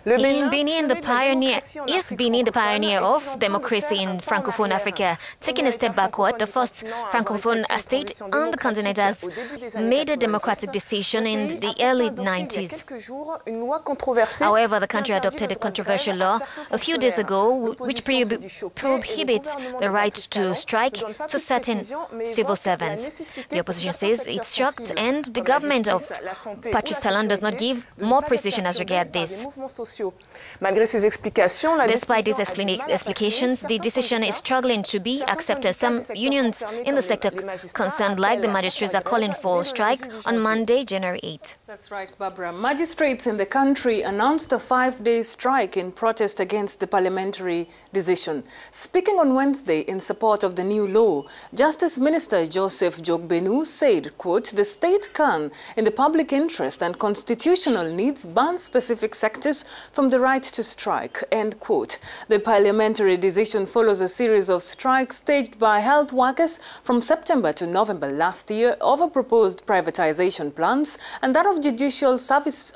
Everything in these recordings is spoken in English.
In Benin, the pioneer of democracy in Francophone Africa. Taking a step backward, the first Francophone state on the continent has made a democratic decision in the early 90s. However, the country adopted a controversial law a few days ago which prohibits the right to strike to certain civil servants. The opposition says it's shocked, and the government of Patrice Talon does not give more precision as regards this. Despite these explications, the decision is struggling to be accepted. Some unions in the sector concerned, like the magistrates, are calling for strike on Monday, January 8. That's right, Barbara. Magistrates in the country announced a 5-day strike in protest against the parliamentary decision. Speaking on Wednesday in support of the new law, Justice Minister Joseph Jogbenu said, quote, "The state can, in the public interest and constitutional needs, ban specific sectors from the right to strike," end quote. The parliamentary decision follows a series of strikes staged by health workers from September to November last year over proposed privatization plans, and that of judicial service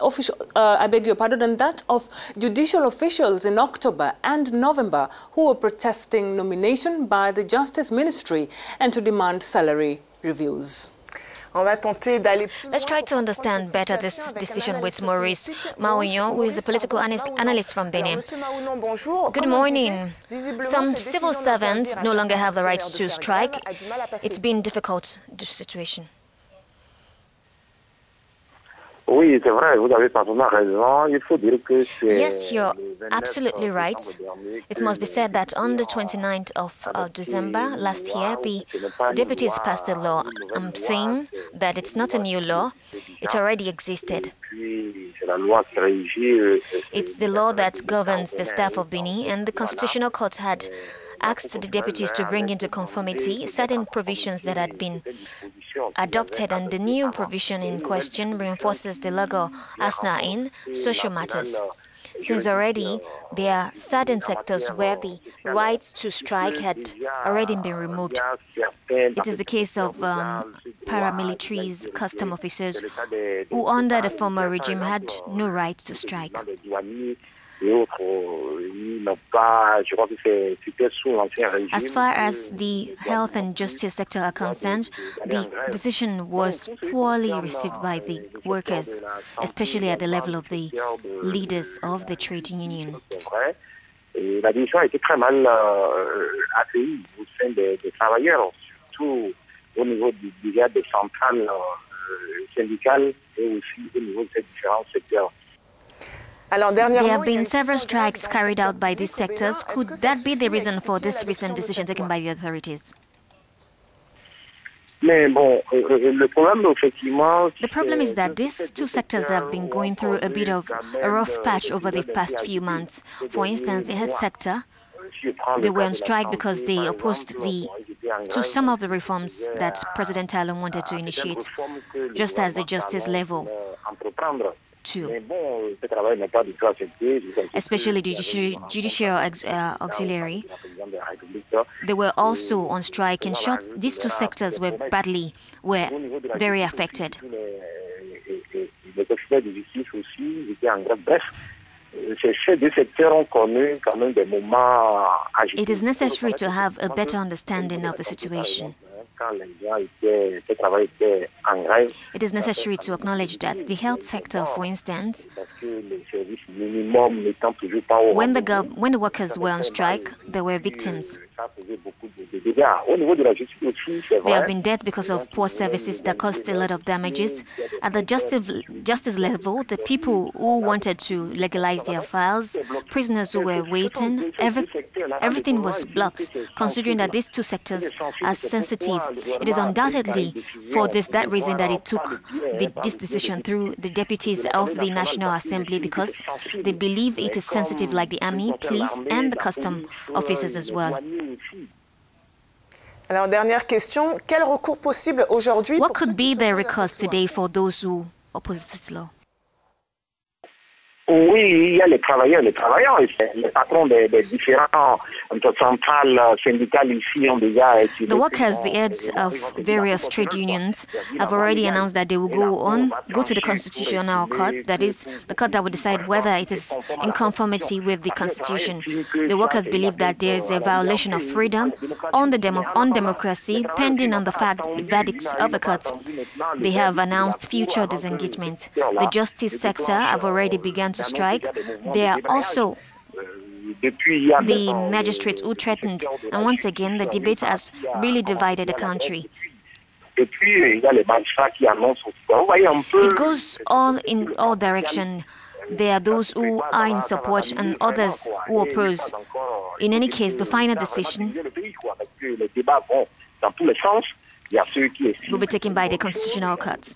judicial officials in October and November who were protesting nomination by the Justice Ministry and to demand salary reviews. Let's try to understand better this decision with Maurice Maouignon, who is a political analyst from Benin. Good morning. Some civil servants no longer have the right to strike. It's been a difficult situation. Yes, you're absolutely right. It must be said that on the 29th of December last year, the deputies passed a law. I'm saying that it's not a new law. It already existed. It's the law that governs the staff of Benin, and the Constitutional Court had asked the deputies to bring into conformity certain provisions that had been adopted, and the new provision in question reinforces the legal arsenal in social matters. Since already there are certain sectors where the right to strike had already been removed. It is the case of paramilitaries, custom officers, who under the former regime had no right to strike. As far as the health and justice sector are concerned, the decision was poorly received by the workers, especially at the level of the leaders of the trade union. La décision a été très mal accueillie au sein des travailleurs, surtout au niveau des brigades des centrales syndicales et aussi au niveau de ces différents secteurs. There have been several strikes carried out by these sectors. Could that be the reason for this recent decision taken by the authorities? The problem is that these two sectors have been going through a bit of a rough patch over the past few months. For instance, the health sector, they were on strike because they opposed to some of the reforms that President Talon wanted to initiate, just as the justice level too, especially judicial auxiliary. They were also on strike. In short, these two sectors were very affected. It is necessary to have a better understanding of the situation. It is necessary to acknowledge that the health sector, for instance, when the workers were on strike, there were victims. There have been deaths because of poor services that caused a lot of damages. At the justice level, the people who wanted to legalize their files, prisoners who were waiting, everything was blocked. Considering that these two sectors are sensitive, it is undoubtedly for that reason that it took this decision through the deputies of the National Assembly, because they believe it is sensitive, like the army, police, and the custom officers as well. Alors, dernière question, quel recours possible aujourd'hui? What could be the recourse today for those who oppose this law? Oui, il y a les travailleurs. Les patrons des différents centrales syndicales ici ont déjà... The workers, the heads of various trade unions, have already announced that they will go to the Constitutional Court, that is, the court that will decide whether it is in conformity with the Constitution. The workers believe that there is a violation of freedom on democracy, pending on the verdicts of the court. They have announced future disengagement. The justice sector have already begun to strike. There are also the magistrates who threatened, and once again the debate has really divided the country. It goes in all directions. There are those who are in support and others who oppose. In any case, the final decision will be taken by the Constitutional Court.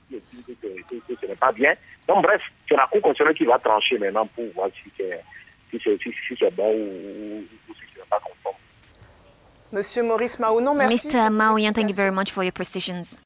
Donc bref, c'est la Cour constitutionnelle qui va trancher maintenant pour voir si c'est bon ou si c'est pas conforme. Monsieur Maurice Maounon, merci. Mr. Maouyan, thank you very much for your precisions.